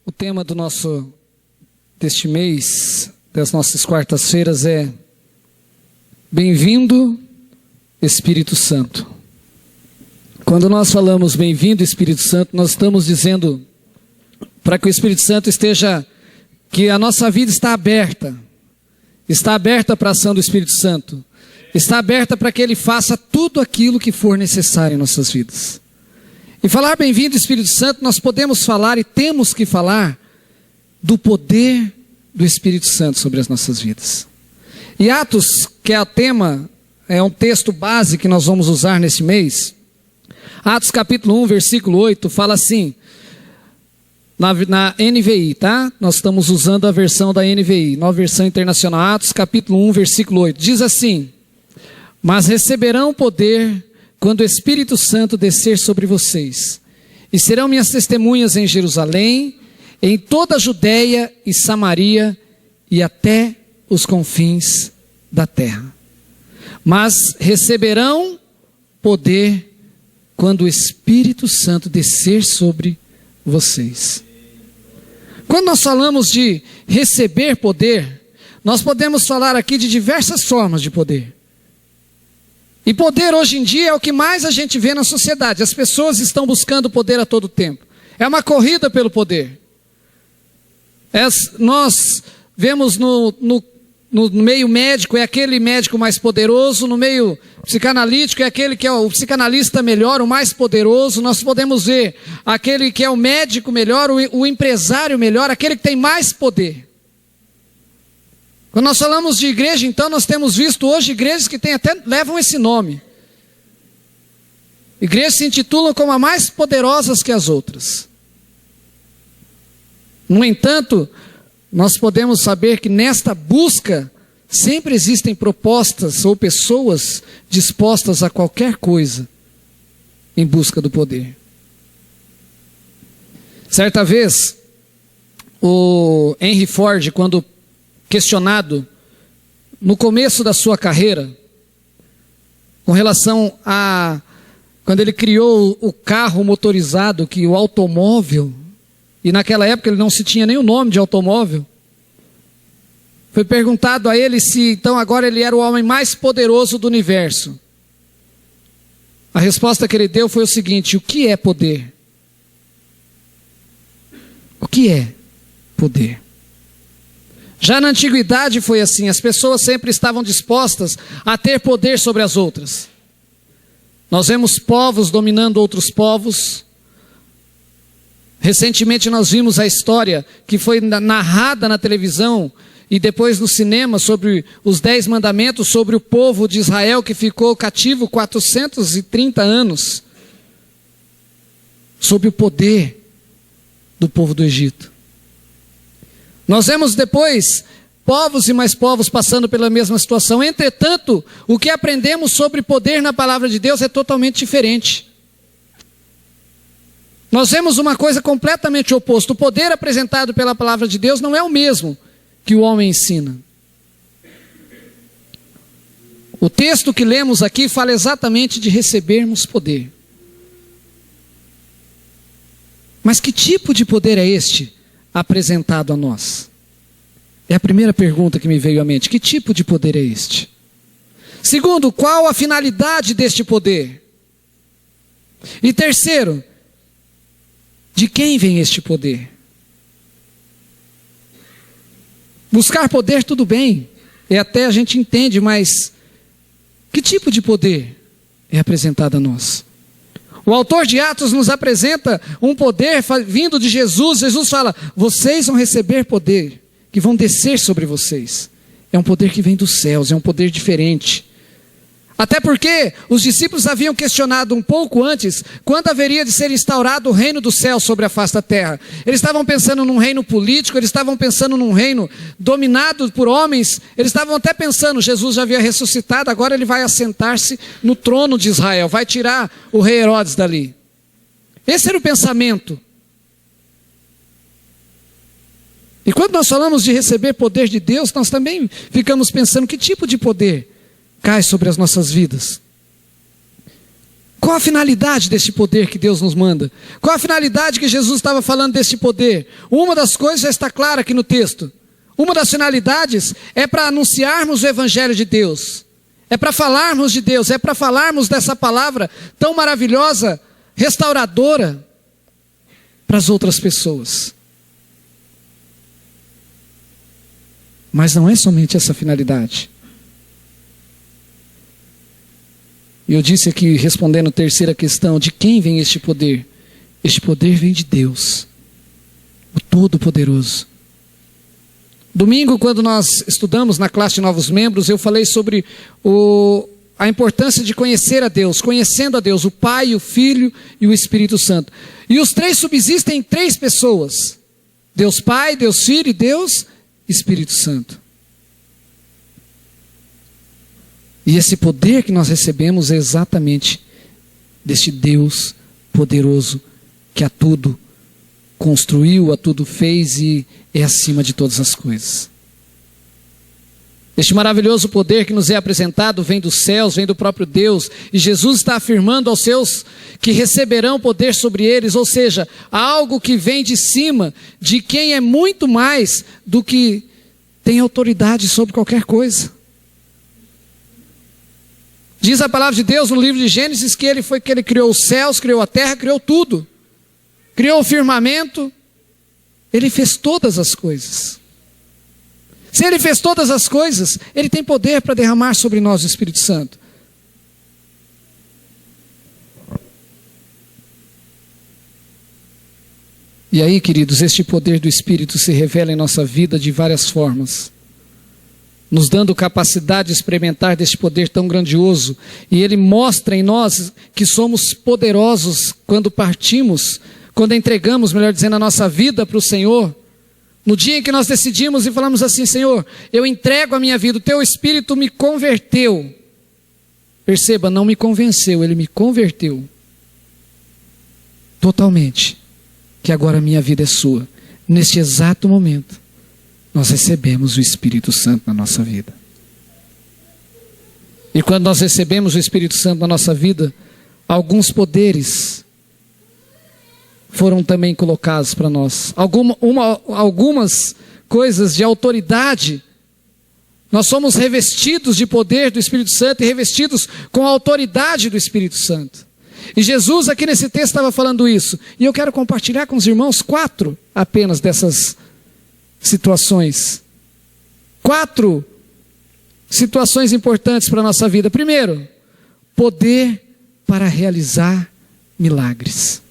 O tema deste mês, das nossas quartas-feiras é Bem-vindo, Espírito Santo. Quando nós falamos Bem-vindo, Espírito Santo, nós estamos dizendo para que o Espírito Santo que a nossa vida está aberta para a ação do Espírito Santo, está aberta para que Ele faça tudo aquilo que for necessário em nossas vidas. E falar Bem-vindo, Espírito Santo, nós podemos falar e temos que falar do poder do Espírito Santo sobre as nossas vidas. E Atos, que é o tema, é um texto base que nós vamos usar nesse mês. Atos capítulo 1, versículo 8, fala assim, na NVI, tá? Nós estamos usando a versão da NVI, nova versão internacional. Atos capítulo 1, versículo 8, diz assim: Mas receberão poder quando o Espírito Santo descer sobre vocês, e serão minhas testemunhas em Jerusalém, em toda a Judeia e Samaria, e até os confins da terra. Mas receberão poder quando o Espírito Santo descer sobre vocês. Quando nós falamos de receber poder, nós podemos falar aqui de diversas formas de poder. E poder hoje em dia é o que mais a gente vê na sociedade. As pessoas estão buscando poder a todo tempo. É uma corrida pelo poder. Nós vemos no meio médico, é aquele médico mais poderoso. No meio psicanalítico, é aquele que é o psicanalista melhor, o mais poderoso. Nós podemos ver aquele que é o médico melhor, o empresário melhor, aquele que tem mais poder. Quando nós falamos de igreja, então, nós temos visto hoje igrejas que levam esse nome. Igrejas se intitulam como as mais poderosas que as outras. No entanto, nós podemos saber que nesta busca sempre existem propostas ou pessoas dispostas a qualquer coisa em busca do poder. Certa vez, o Henry Ford, quando questionado no começo da sua carreira, com relação a quando ele criou o carro motorizado, o automóvel, e naquela época ele não se tinha nem o nome de automóvel, foi perguntado a ele se então agora ele era o homem mais poderoso do universo. A resposta que ele deu foi o seguinte: o que é poder? O que é poder? Já na antiguidade foi assim, as pessoas sempre estavam dispostas a ter poder sobre as outras. Nós vemos povos dominando outros povos. Recentemente nós vimos a história que foi narrada na televisão e depois no cinema sobre os 10 mandamentos, sobre o povo de Israel que ficou cativo 430 anos, sob o poder do povo do Egito. Nós vemos depois povos e mais povos passando pela mesma situação. Entretanto, o que aprendemos sobre poder na palavra de Deus é totalmente diferente. Nós vemos uma coisa completamente oposta. O poder apresentado pela palavra de Deus não é o mesmo que o homem ensina. O texto que lemos aqui fala exatamente de recebermos poder. Mas que tipo de poder é este apresentado a nós? É a primeira pergunta que me veio à mente. Que tipo de poder é este? Segundo, qual a finalidade deste poder? E terceiro, de quem vem este poder? Buscar poder, tudo bem, até a gente entende, mas que tipo de poder é apresentado a nós? O autor de Atos nos apresenta um poder vindo de Jesus. Jesus fala: vocês vão receber poder, que vão descer sobre vocês. É um poder que vem dos céus, é um poder diferente. Até porque os discípulos haviam questionado um pouco antes, quando haveria de ser instaurado o reino do céu sobre a face da terra. Eles estavam pensando num reino político, eles estavam pensando num reino dominado por homens, eles estavam até pensando, Jesus já havia ressuscitado, agora ele vai assentar-se no trono de Israel, vai tirar o rei Herodes dali. Esse era o pensamento. E quando nós falamos de receber poder de Deus, nós também ficamos pensando que tipo de poder cai sobre as nossas vidas. Qual a finalidade deste poder que Deus nos manda? Qual a finalidade que Jesus estava falando deste poder? Uma das coisas já está clara aqui no texto. Uma das finalidades é para anunciarmos o Evangelho de Deus. É para falarmos de Deus, é para falarmos dessa palavra tão maravilhosa, restauradora, para as outras pessoas. Mas não é somente essa finalidade. E eu disse aqui, respondendo a terceira questão, de quem vem este poder? Este poder vem de Deus, o Todo-Poderoso. Domingo, quando nós estudamos na classe de novos membros, eu falei sobre a importância de conhecer a Deus, conhecendo a Deus, o Pai, o Filho e o Espírito Santo. E os três subsistem em três pessoas: Deus Pai, Deus Filho e Deus Espírito Santo. E esse poder que nós recebemos é exatamente deste Deus poderoso que a tudo construiu, a tudo fez e é acima de todas as coisas. Este maravilhoso poder que nos é apresentado vem dos céus, vem do próprio Deus, e Jesus está afirmando aos seus que receberão poder sobre eles, ou seja, algo que vem de cima, de quem é muito mais do que tem autoridade sobre qualquer coisa. Diz a palavra de Deus no livro de Gênesis que ele criou os céus, criou a terra, criou tudo. Criou o firmamento. Ele fez todas as coisas. Se ele fez todas as coisas, ele tem poder para derramar sobre nós o Espírito Santo. E aí, queridos, este poder do Espírito se revela em nossa vida de várias formas, nos dando capacidade de experimentar deste poder tão grandioso. E ele mostra em nós que somos poderosos quando partimos, quando entregamos, melhor dizendo, a nossa vida para o Senhor. No dia em que nós decidimos e falamos assim: Senhor, eu entrego a minha vida, o teu Espírito me converteu. Perceba, não me convenceu, ele me converteu totalmente, que agora a minha vida é sua. Neste exato momento nós recebemos o Espírito Santo na nossa vida. E quando nós recebemos o Espírito Santo na nossa vida, alguns poderes foram também colocados para nós. Algumas coisas de autoridade. Nós somos revestidos de poder do Espírito Santo e revestidos com a autoridade do Espírito Santo. E Jesus aqui nesse texto estava falando isso. E eu quero compartilhar com os irmãos 4 apenas dessas situações. 4 situações importantes para a nossa vida. Primeiro, poder para realizar milagres.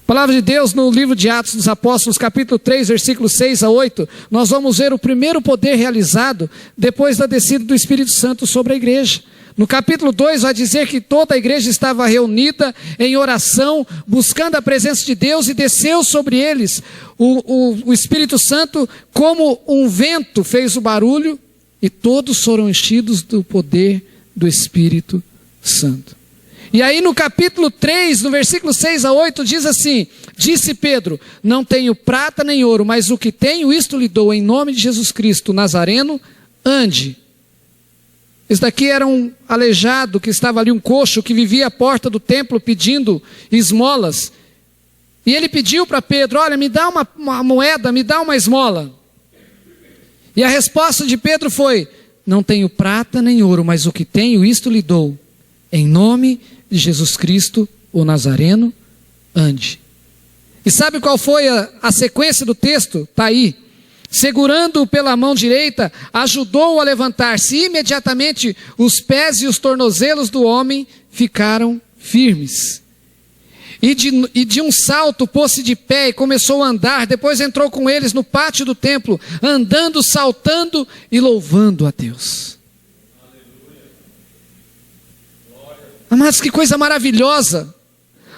A palavra de Deus no livro de Atos dos Apóstolos, capítulo 3, versículos 6 a 8, nós vamos ver o primeiro poder realizado depois da descida do Espírito Santo sobre a igreja. No capítulo 2 vai dizer que toda a igreja estava reunida em oração, buscando a presença de Deus, e desceu sobre eles o Espírito Santo como um vento, fez o barulho, e todos foram enchidos do poder do Espírito Santo. E aí no capítulo 3, no versículo 6 a 8, diz assim: disse Pedro, não tenho prata nem ouro, mas o que tenho, isto lhe dou, em nome de Jesus Cristo Nazareno, ande. Esse daqui era um aleijado que estava ali, um coxo que vivia à porta do templo pedindo esmolas. E ele pediu para Pedro: olha, me dá uma moeda, me dá uma esmola. E a resposta de Pedro foi: não tenho prata nem ouro, mas o que tenho, isto lhe dou. Em nome de Jesus Cristo, o Nazareno, ande. E sabe qual foi a sequência do texto? Está aí. Segurando-o pela mão direita, ajudou-o a levantar-se. Imediatamente os pés e os tornozelos do homem ficaram firmes. E de um salto pôs-se de pé e começou a andar. Depois entrou com eles no pátio do templo, andando, saltando e louvando a Deus. Amados, que coisa maravilhosa.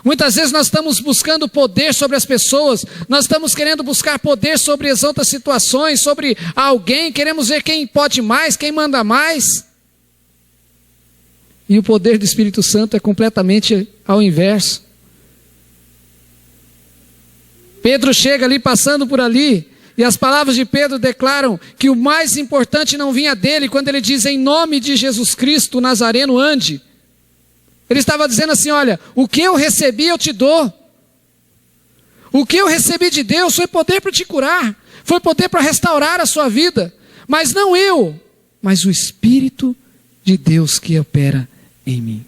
Muitas vezes nós estamos buscando poder sobre as pessoas, nós estamos querendo buscar poder sobre as outras situações, sobre alguém, queremos ver quem pode mais, quem manda mais. E o poder do Espírito Santo é completamente ao inverso. Pedro chega ali, passando por ali, e as palavras de Pedro declaram que o mais importante não vinha dele, quando ele diz: em nome de Jesus Cristo, o Nazareno, ande. Ele estava dizendo assim: olha, o que eu recebi eu te dou. O que eu recebi de Deus foi poder para te curar, foi poder para restaurar a sua vida. Mas não eu, mas o Espírito de Deus que opera em mim.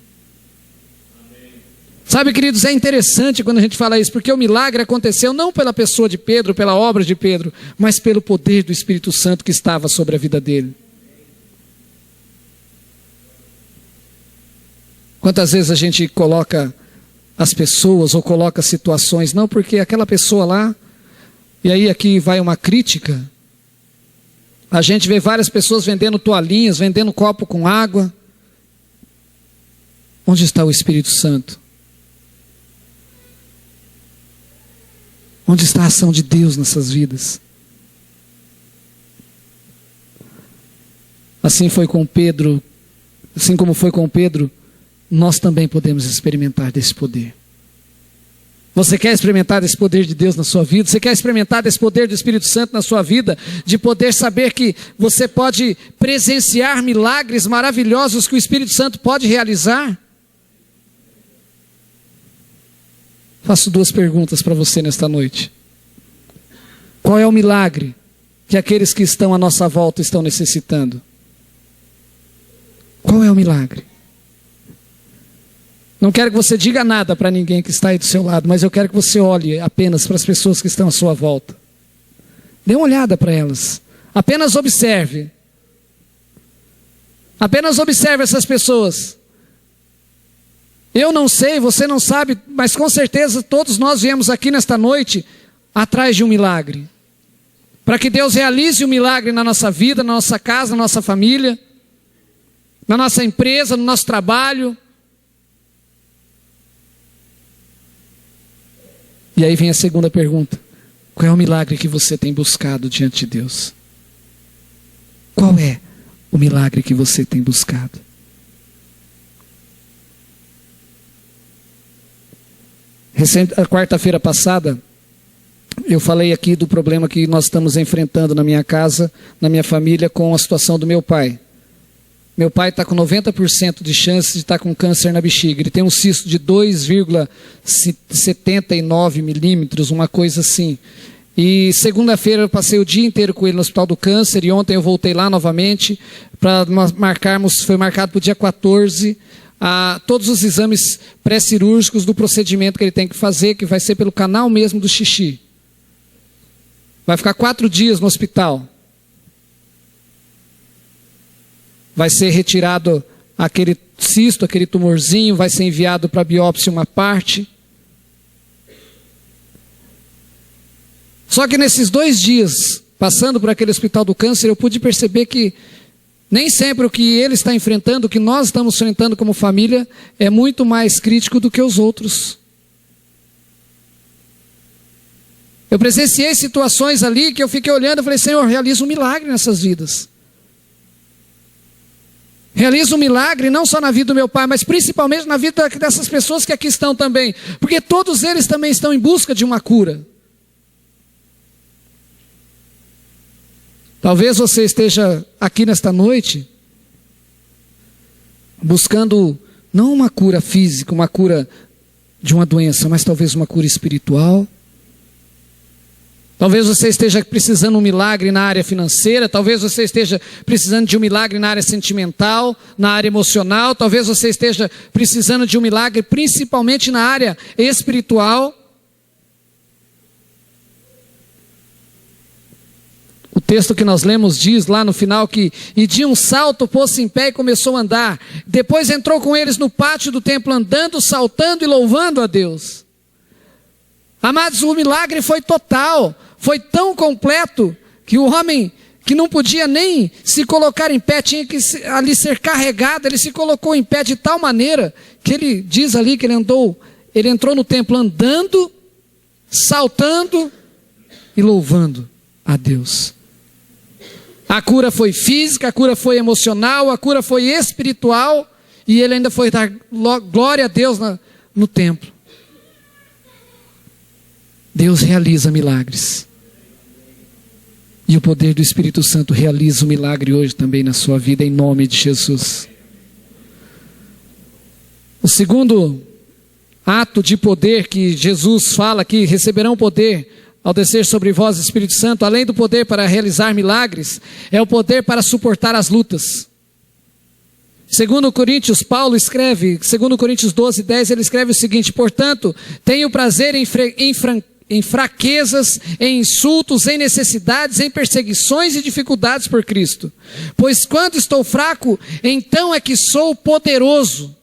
Sabe, queridos, é interessante quando a gente fala isso, porque o milagre aconteceu não pela pessoa de Pedro, pela obra de Pedro, mas pelo poder do Espírito Santo que estava sobre a vida dele. Quantas vezes a gente coloca as pessoas ou coloca situações, não porque aquela pessoa lá, e aí aqui vai uma crítica, a gente vê várias pessoas vendendo toalhinhas, vendendo copo com água. Onde está o Espírito Santo? Onde está a ação de Deus nessas vidas? Assim foi com Pedro, assim como foi com Pedro, nós também podemos experimentar desse poder. Você quer experimentar desse poder de Deus na sua vida? Você quer experimentar desse poder do Espírito Santo na sua vida? De poder saber que você pode presenciar milagres maravilhosos que o Espírito Santo pode realizar? Faço 2 perguntas para você nesta noite. Qual é o milagre que aqueles que estão à nossa volta estão necessitando? Qual é o milagre? Não quero que você diga nada para ninguém que está aí do seu lado, mas eu quero que você olhe apenas para as pessoas que estão à sua volta. Dê uma olhada para elas. Apenas observe. Apenas observe essas pessoas. Eu não sei, você não sabe, mas com certeza todos nós viemos aqui nesta noite atrás de um milagre. Para que Deus realize um milagre na nossa vida, na nossa casa, na nossa família, na nossa empresa, no nosso trabalho. E aí vem a segunda pergunta: qual é o milagre que você tem buscado diante de Deus? Qual é o milagre que você tem buscado? A quarta-feira passada, eu falei aqui do problema que nós estamos enfrentando na minha casa, na minha família, com a situação do meu pai. Meu pai está com 90% de chance de estar com câncer na bexiga. Ele tem um cisto de 2,79 milímetros, uma coisa assim. E segunda-feira eu passei o dia inteiro com ele no Hospital do Câncer, e ontem eu voltei lá novamente para marcarmos, foi marcado para o dia 14, todos os exames pré-cirúrgicos do procedimento que ele tem que fazer, que vai ser pelo canal mesmo do xixi. Vai ficar 4 dias no hospital. Vai ser retirado aquele cisto, aquele tumorzinho, vai ser enviado para biópsia uma parte. Só que nesses 2 dias, passando por aquele Hospital do Câncer, eu pude perceber que nem sempre o que ele está enfrentando, o que nós estamos enfrentando como família, é muito mais crítico do que os outros. Eu presenciei situações ali que eu fiquei olhando e falei: Senhor, realiza um milagre nessas vidas. Realiza um milagre não só na vida do meu pai, mas principalmente na vida dessas pessoas que aqui estão também. Porque todos eles também estão em busca de uma cura. Talvez você esteja aqui nesta noite buscando não uma cura física, uma cura de uma doença, mas talvez uma cura espiritual. Talvez você esteja precisando de um milagre na área financeira, talvez você esteja precisando de um milagre na área sentimental, na área emocional, talvez você esteja precisando de um milagre principalmente na área espiritual. O texto que nós lemos diz lá no final que, e de um salto pôs-se em pé e começou a andar. Depois entrou com eles no pátio do templo, andando, saltando e louvando a Deus. Amados, o milagre foi total, foi tão completo, que o homem que não podia nem se colocar em pé, tinha que ali ser carregado, ele se colocou em pé de tal maneira, que ele diz ali que ele entrou no templo andando, saltando e louvando a Deus. A cura foi física, a cura foi emocional, a cura foi espiritual, e ele ainda foi dar glória a Deus no templo. Deus realiza milagres. E o poder do Espírito Santo realiza o milagre hoje também na sua vida, em nome de Jesus. O segundo ato de poder que Jesus fala que receberão poder ao descer sobre vós o Espírito Santo, além do poder para realizar milagres, é o poder para suportar as lutas. Segundo Coríntios, Paulo escreve, segundo Coríntios 12:10, ele escreve o seguinte: portanto, tenho prazer em fraquezas, em insultos, em necessidades, em perseguições e dificuldades por Cristo. Pois quando estou fraco, então é que sou poderoso.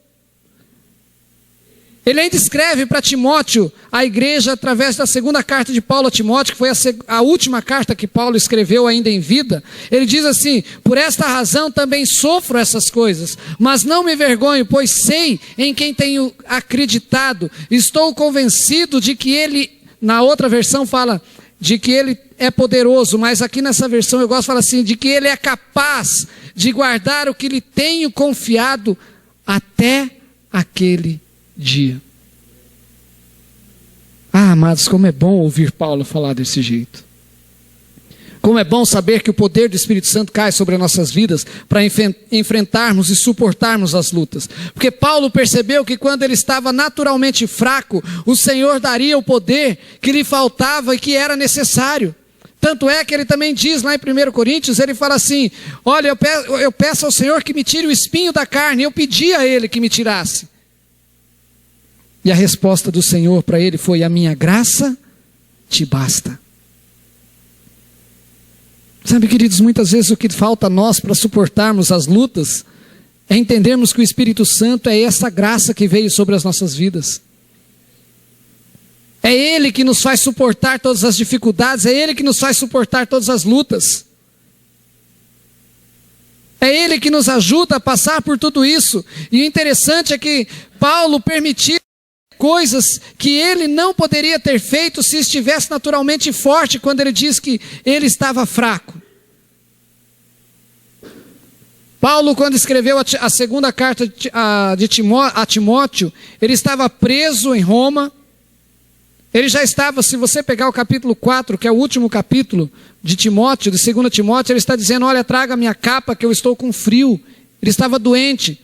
Ele ainda escreve para Timóteo, a igreja, através da segunda carta de Paulo a Timóteo, que foi a última carta que Paulo escreveu ainda em vida. Ele diz assim: por esta razão também sofro essas coisas, mas não me envergonho, pois sei em quem tenho acreditado. Estou convencido de que ele, na outra versão fala de que ele é poderoso, mas aqui nessa versão eu gosto de falar assim, de que ele é capaz de guardar o que lhe tenho confiado até aquele dia. Amados, como é bom ouvir Paulo falar desse jeito. Como é bom saber que o poder do Espírito Santo cai sobre as nossas vidas para enfrentarmos e suportarmos as lutas. Porque Paulo percebeu que quando ele estava naturalmente fraco, o Senhor daria o poder que lhe faltava e que era necessário. Tanto é que ele também diz lá em 1 Coríntios, ele fala assim: olha, eu peço ao Senhor que me tire o espinho da carne. Eu pedi a ele que me tirasse. E a resposta do Senhor para ele foi: a minha graça te basta. Sabe, queridos, muitas vezes o que falta a nós para suportarmos as lutas é entendermos que o Espírito Santo é essa graça que veio sobre as nossas vidas. É Ele que nos faz suportar todas as dificuldades, é Ele que nos faz suportar todas as lutas. É Ele que nos ajuda a passar por tudo isso. E o interessante é que Paulo permitiu coisas que ele não poderia ter feito se estivesse naturalmente forte, quando ele diz que ele estava fraco. Paulo, quando escreveu a segunda carta a Timóteo, ele estava preso em Roma. Ele já estava, se você pegar o capítulo 4, que é o último capítulo de Timóteo, de 2 Timóteo, ele está dizendo: olha, traga minha capa que eu estou com frio. Ele estava doente.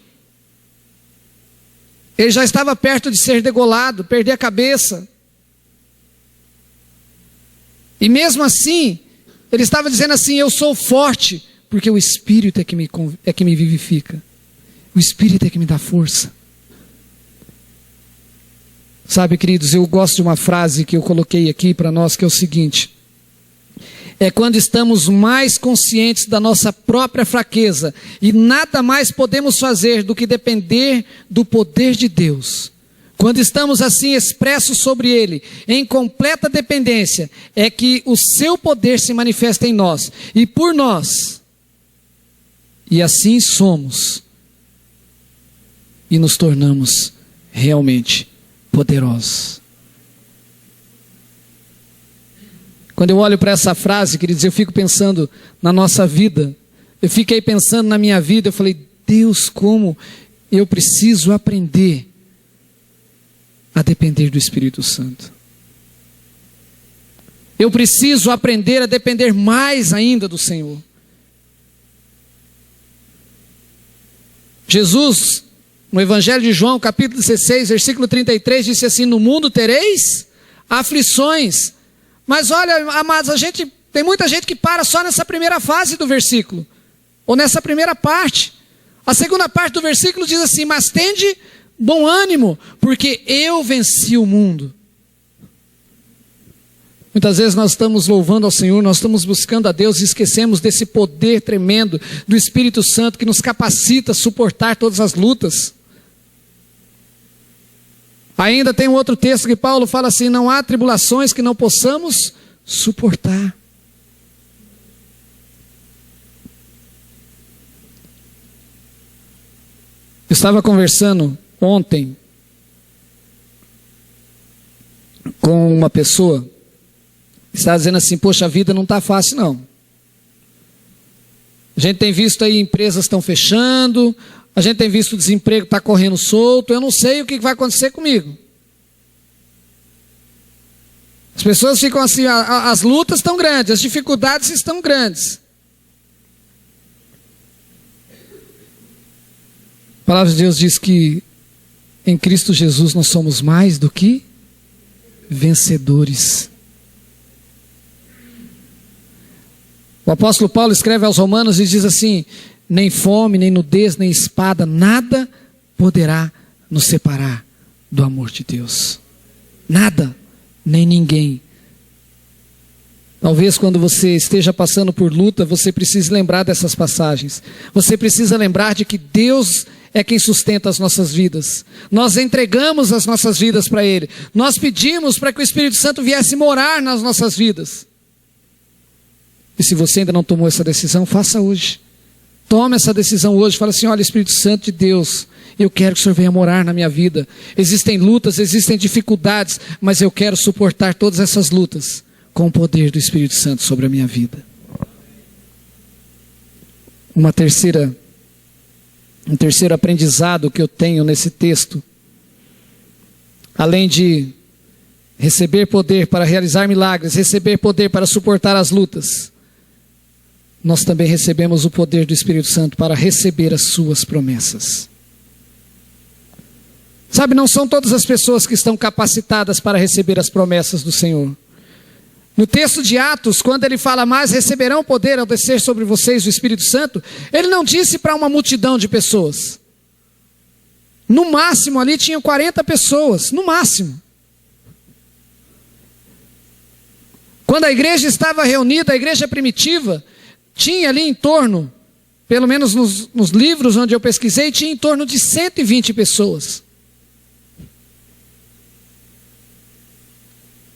Ele já estava perto de ser degolado, perder a cabeça. E mesmo assim, ele estava dizendo assim: eu sou forte, porque o Espírito é que me vivifica. O Espírito é que me dá força. Sabe, queridos, eu gosto de uma frase que eu coloquei aqui para nós, que é o seguinte: é quando estamos mais conscientes da nossa própria fraqueza e nada mais podemos fazer do que depender do poder de Deus. Quando estamos assim expressos sobre Ele, em completa dependência, é que o seu poder se manifesta em nós e por nós. E assim somos e nos tornamos realmente poderosos. Quando eu olho para essa frase, queridos, eu fico pensando na nossa vida. Eu fiquei pensando na minha vida, eu falei: Deus, como eu preciso aprender a depender do Espírito Santo. Eu preciso aprender a depender mais ainda do Senhor. Jesus, no Evangelho de João, capítulo 16, versículo 33, disse assim: no mundo tereis aflições. Mas olha, amados, tem muita gente que para só nessa primeira fase do versículo, ou nessa primeira parte. A segunda parte do versículo diz assim: mas tende bom ânimo, porque eu venci o mundo. Muitas vezes nós estamos louvando ao Senhor, nós estamos buscando a Deus e esquecemos desse poder tremendo do Espírito Santo que nos capacita a suportar todas as lutas. Ainda tem um outro texto que Paulo fala assim: não há tribulações que não possamos suportar. Eu estava conversando ontem com uma pessoa que estava dizendo assim: poxa, a vida não está fácil não. A gente tem visto aí empresas estão fechando, a gente tem visto o desemprego está correndo solto, eu não sei o que vai acontecer comigo. As pessoas ficam assim, as lutas estão grandes, as dificuldades estão grandes. A palavra de Deus diz que Em Cristo Jesus nós somos mais do que vencedores. O apóstolo Paulo escreve aos Romanos e diz assim: nem fome, nem nudez, nem espada, nada poderá nos separar do amor de Deus. Nada, nem ninguém. Talvez quando você esteja passando por luta, você precise lembrar dessas passagens. Você precisa lembrar de que Deus é quem sustenta as nossas vidas. Nós entregamos as nossas vidas para Ele. Nós pedimos para que o Espírito Santo viesse morar nas nossas vidas. E se você ainda não tomou essa decisão, faça hoje. Tome essa decisão hoje. Fala assim: olha, Espírito Santo de Deus, eu quero que o Senhor venha morar na minha vida. Existem lutas, existem dificuldades, mas eu quero suportar todas essas lutas com o poder do Espírito Santo sobre a minha vida. Um terceiro aprendizado que eu tenho nesse texto, além de receber poder para realizar milagres, receber poder para suportar as lutas, nós também recebemos o poder do Espírito Santo para receber as suas promessas. Sabe, não são todas as pessoas que estão capacitadas para receber as promessas do Senhor. No texto de Atos, quando ele fala: mas receberão poder ao descer sobre vocês o Espírito Santo, ele não disse para uma multidão de pessoas. No máximo ali tinham 40 pessoas, no máximo. Quando a igreja estava reunida, a igreja primitiva, tinha ali em torno, pelo menos nos livros onde eu pesquisei, tinha em torno de 120 pessoas.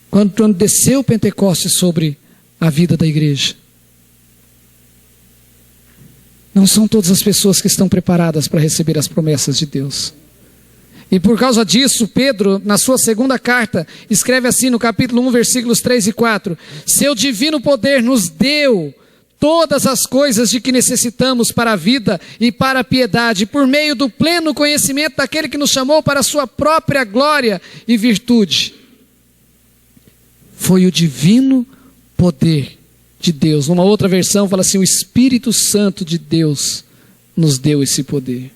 Quando desceu o Pentecostes sobre a vida da igreja. Não são todas as pessoas que estão preparadas para receber as promessas de Deus. E por causa disso, Pedro, na sua segunda carta, escreve assim no capítulo 1, versículos 3 e 4. Seu divino poder nos deu todas as coisas de que necessitamos para a vida e para a piedade, por meio do pleno conhecimento daquele que nos chamou para a sua própria glória e virtude. Foi o divino poder de Deus. Numa outra versão fala assim: o Espírito Santo de Deus nos deu esse poder.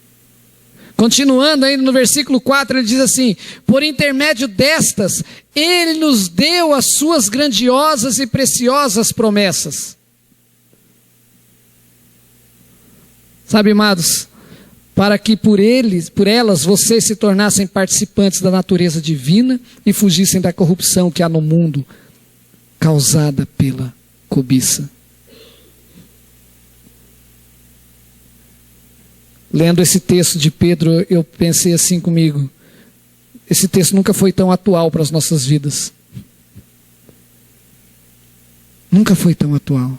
Continuando ainda no versículo 4, ele diz assim: por intermédio destas, Ele nos deu as suas grandiosas e preciosas promessas. Sabe, amados, para que por elas vocês se tornassem participantes da natureza divina e fugissem da corrupção que há no mundo, causada pela cobiça. Lendo esse texto de Pedro, eu pensei assim comigo: esse texto nunca foi tão atual para as nossas vidas. Nunca foi tão atual.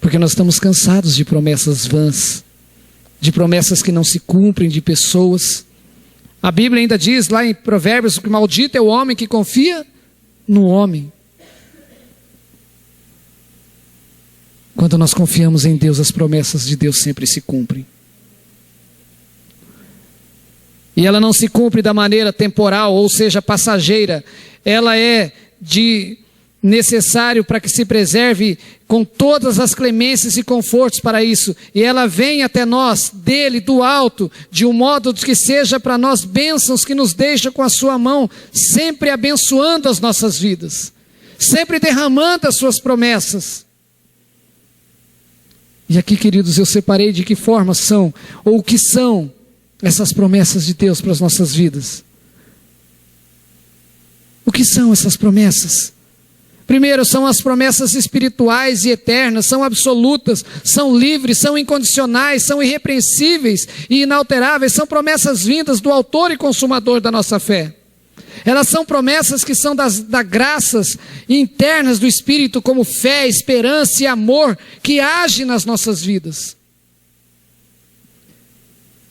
Porque nós estamos cansados de promessas vãs, de promessas que não se cumprem, de pessoas. A Bíblia ainda diz lá em Provérbios que maldito é o homem que confia no homem. Quando nós confiamos em Deus, as promessas de Deus sempre se cumprem. E ela não se cumpre da maneira temporal, ou seja, passageira. Ela é necessário para que se preserve com todas as clemências e confortos para isso. E ela vem até nós, dele, do alto, de um modo que seja para nós bênçãos que nos deixa com a sua mão, sempre abençoando as nossas vidas, sempre derramando as suas promessas. E aqui, queridos, eu separei de que forma são, ou o que são, essas promessas de Deus para as nossas vidas. O que são essas promessas? Primeiro, são as promessas espirituais e eternas, são absolutas, são livres, são incondicionais, são irrepreensíveis e inalteráveis, são promessas vindas do autor e consumador da nossa fé. Elas são promessas que são das graças internas do Espírito, como fé, esperança e amor, que age nas nossas vidas.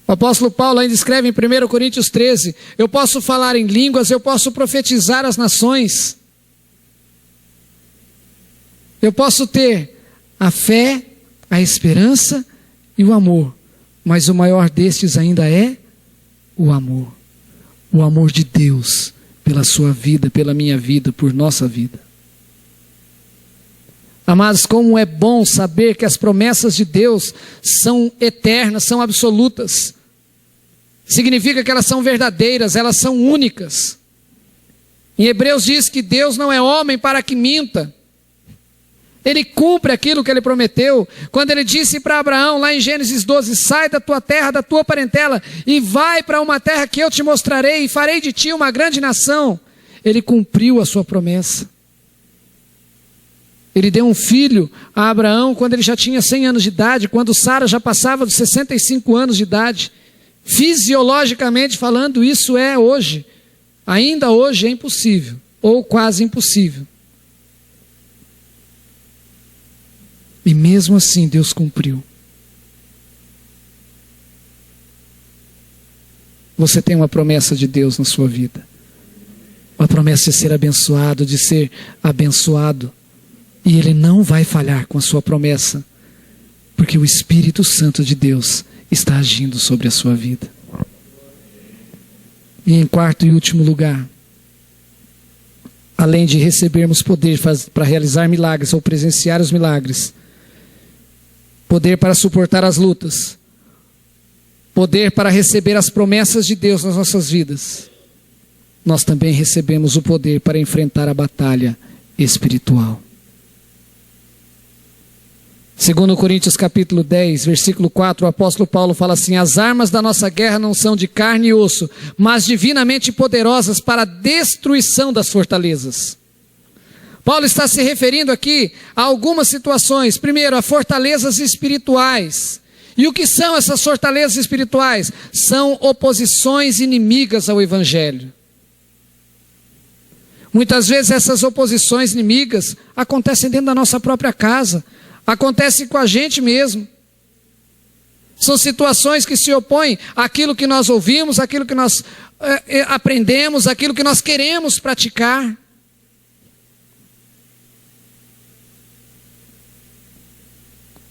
O apóstolo Paulo ainda escreve em 1 Coríntios 13, eu posso falar em línguas, eu posso profetizar às nações. Eu posso ter a fé, a esperança e o amor, mas o maior destes ainda é o amor. O amor de Deus pela sua vida, pela minha vida, por nossa vida. Amados, como é bom saber que as promessas de Deus são eternas, são absolutas. Significa que elas são verdadeiras, elas são únicas. Em Hebreus diz que Deus não é homem para que minta. Ele cumpre aquilo que ele prometeu. Quando ele disse para Abraão, lá em Gênesis 12, sai da tua terra, da tua parentela, e vai para uma terra que eu te mostrarei, e farei de ti uma grande nação. Ele cumpriu a sua promessa. Ele deu um filho a Abraão quando ele já tinha 100 anos de idade, quando Sara já passava dos 65 anos de idade. Fisiologicamente falando, isso é hoje, ainda hoje é impossível, ou quase impossível. E mesmo assim Deus cumpriu. Você tem uma promessa de Deus na sua vida. Uma promessa de ser abençoado, de ser abençoado. E Ele não vai falhar com a sua promessa, porque o Espírito Santo de Deus está agindo sobre a sua vida. E em quarto e último lugar, além de recebermos poder para realizar milagres ou presenciar os milagres, poder para suportar as lutas, poder para receber as promessas de Deus nas nossas vidas, nós também recebemos o poder para enfrentar a batalha espiritual. 2 Coríntios capítulo 10, versículo 4, o apóstolo Paulo fala assim: as armas da nossa guerra não são de carne e osso, mas divinamente poderosas para a destruição das fortalezas. Paulo está se referindo aqui a algumas situações. Primeiro, a fortalezas espirituais. E o que são essas fortalezas espirituais? São oposições inimigas ao Evangelho. Muitas vezes essas oposições inimigas acontecem dentro da nossa própria casa. Acontecem com a gente mesmo. São situações que se opõem àquilo que nós ouvimos, àquilo que nós aprendemos, àquilo que nós queremos praticar.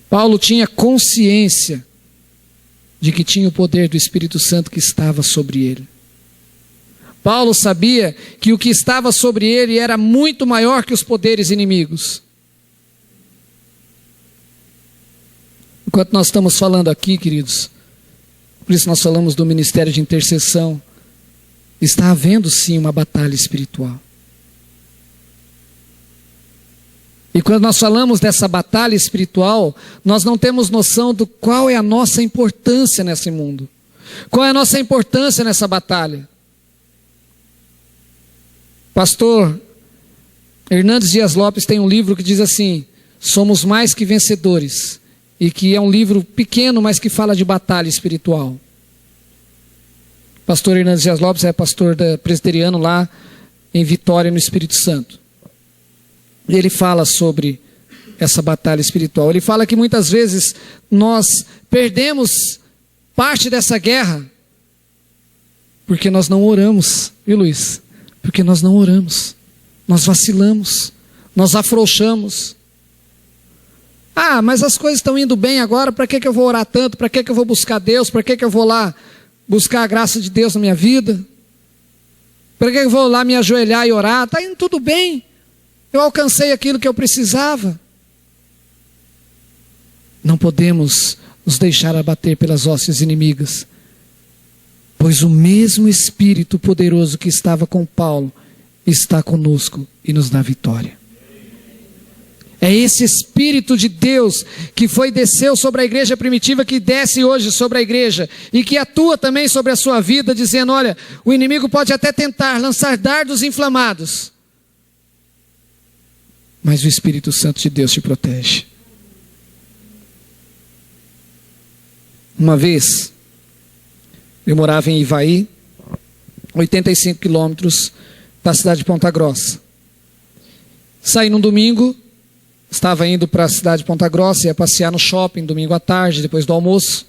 Paulo tinha consciência de que tinha o poder do Espírito Santo que estava sobre ele. Paulo sabia que o que estava sobre ele era muito maior que os poderes inimigos. Enquanto nós estamos falando aqui, queridos, por isso nós falamos do ministério de intercessão, está havendo sim uma batalha espiritual. E quando nós falamos dessa batalha espiritual, nós não temos noção do qual é a nossa importância nesse mundo. Qual é a nossa importância nessa batalha? Pastor Hernandes Dias Lopes tem um livro que diz assim: somos mais que vencedores. E que é um livro pequeno, mas que fala de batalha espiritual. Pastor Hernandes Dias Lopes é pastor presbiteriano lá em Vitória, no Espírito Santo. E ele fala sobre essa batalha espiritual. Ele fala que muitas vezes nós perdemos parte dessa guerra porque nós não oramos, viu, Luiz? Porque nós não oramos, nós vacilamos, nós afrouxamos. Ah, mas as coisas estão indo bem agora, para que eu vou orar tanto? Para que eu vou buscar Deus? Para que eu vou lá buscar a graça de Deus na minha vida? Para que eu vou lá me ajoelhar e orar? Está indo tudo bem, eu alcancei aquilo que eu precisava. Não podemos nos deixar abater pelas hostes inimigas, pois o mesmo Espírito poderoso que estava com Paulo está conosco e nos dá vitória. É esse Espírito de Deus que desceu sobre a igreja primitiva, que desce hoje sobre a igreja e que atua também sobre a sua vida, dizendo: olha, o inimigo pode até tentar lançar dardos inflamados, mas o Espírito Santo de Deus te protege. Uma vez, eu morava em Ivaí, 85 quilômetros da cidade de Ponta Grossa. Saí num domingo, estava indo para a cidade de Ponta Grossa, ia passear no shopping domingo à tarde, depois do almoço.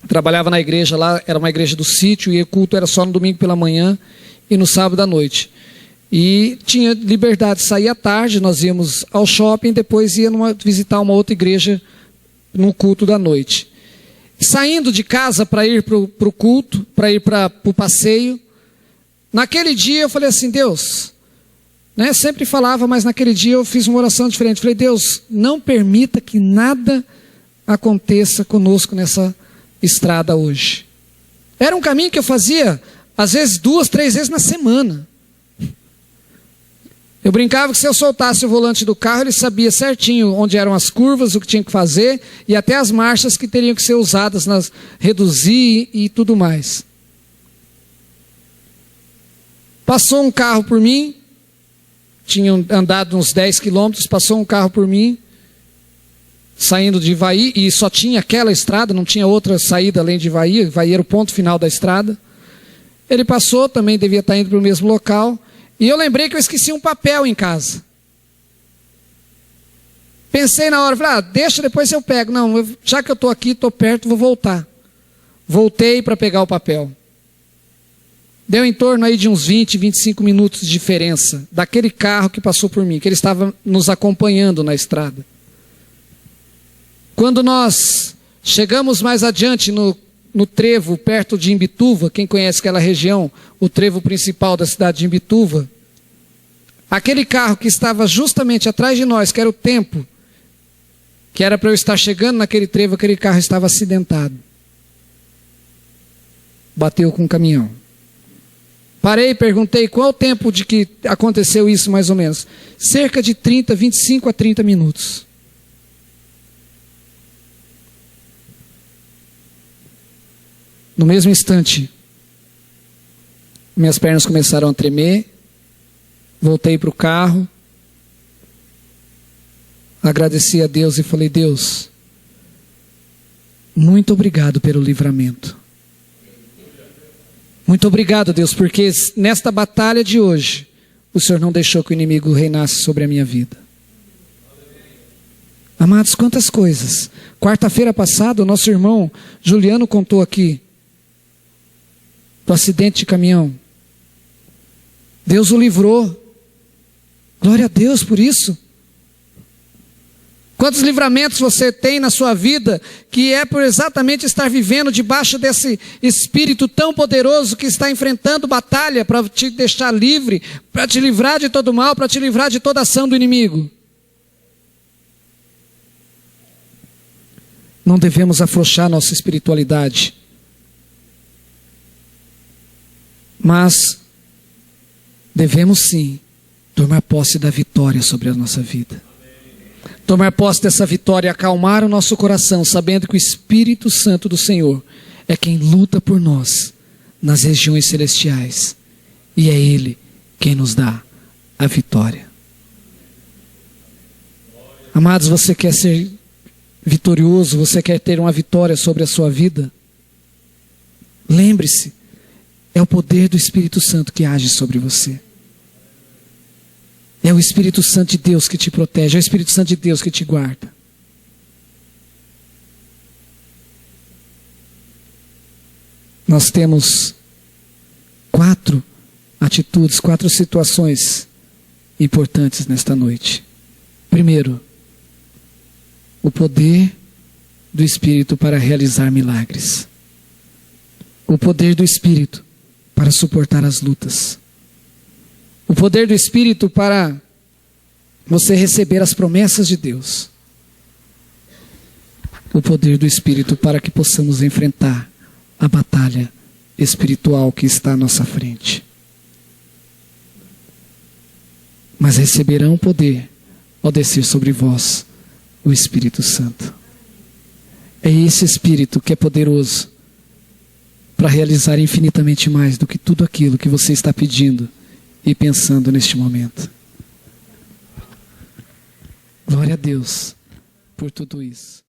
Trabalhava na igreja lá, era uma igreja do sítio, e o culto era só no domingo pela manhã e no sábado à noite. E tinha liberdade de sair à tarde, nós íamos ao shopping, depois ia visitar uma outra igreja no culto da noite. Saindo de casa para ir para o culto, para ir para o passeio, naquele dia eu falei assim: Deus... Sempre falava, mas naquele dia eu fiz uma oração diferente. Falei: Deus, não permita que nada aconteça conosco nessa estrada hoje. Era um caminho que eu fazia, às vezes 2, 3 vezes na semana. Eu brincava que se eu soltasse o volante do carro, ele sabia certinho onde eram as curvas, o que tinha que fazer, e até as marchas que teriam que ser usadas, reduzir e tudo mais. Passou um carro por mim, tinha andado uns 10 quilômetros, passou um carro por mim, saindo de Ivaí, e só tinha aquela estrada, não tinha outra saída além de Ivaí, Ivaí era o ponto final da estrada. Ele passou, também devia estar indo para o mesmo local, e eu lembrei que eu esqueci um papel em casa. Pensei na hora, falei, deixa, depois eu pego. Não, já que eu estou aqui, estou perto, vou voltar. Voltei para pegar o papel. Deu em torno aí de uns 20, 25 minutos de diferença daquele carro que passou por mim, que ele estava nos acompanhando na estrada. Quando nós chegamos mais adiante no trevo, perto de Imbituva, quem conhece aquela região, o trevo principal da cidade de Imbituva, aquele carro que estava justamente atrás de nós, que era o tempo, que era para eu estar chegando naquele trevo, aquele carro estava acidentado. Bateu com um caminhão. Parei e perguntei qual o tempo de que aconteceu isso mais ou menos. Cerca de 25 a 30 minutos. No mesmo instante, minhas pernas começaram a tremer, voltei para o carro, agradeci a Deus e falei, Deus, muito obrigado pelo livramento. Muito obrigado, Deus, porque nesta batalha de hoje, o Senhor não deixou que o inimigo reinasse sobre a minha vida. Amados, quantas coisas. Quarta-feira passada, o nosso irmão Juliano contou aqui do acidente de caminhão. Deus o livrou. Glória a Deus por isso. Quantos livramentos você tem na sua vida, que é por exatamente estar vivendo debaixo desse espírito tão poderoso que está enfrentando batalha para te deixar livre, para te livrar de todo mal, para te livrar de toda ação do inimigo. Não devemos afrouxar nossa espiritualidade. Mas devemos sim tomar posse da vitória sobre a nossa vida. Tomar posse dessa vitória, acalmar o nosso coração, sabendo que o Espírito Santo do Senhor é quem luta por nós nas regiões celestiais. E é Ele quem nos dá a vitória. Amados, você quer ser vitorioso, você quer ter uma vitória sobre a sua vida? Lembre-se, é o poder do Espírito Santo que age sobre você. É o Espírito Santo de Deus que te protege, é o Espírito Santo de Deus que te guarda. Nós temos 4 atitudes, 4 situações importantes nesta noite. Primeiro, o poder do Espírito para realizar milagres. O poder do Espírito para suportar as lutas. O poder do Espírito para você receber as promessas de Deus. O poder do Espírito para que possamos enfrentar a batalha espiritual que está à nossa frente. Mas receberão poder ao descer sobre vós o Espírito Santo. É esse Espírito que é poderoso para realizar infinitamente mais do que tudo aquilo que você está pedindo e pensando neste momento. Glória a Deus por tudo isso.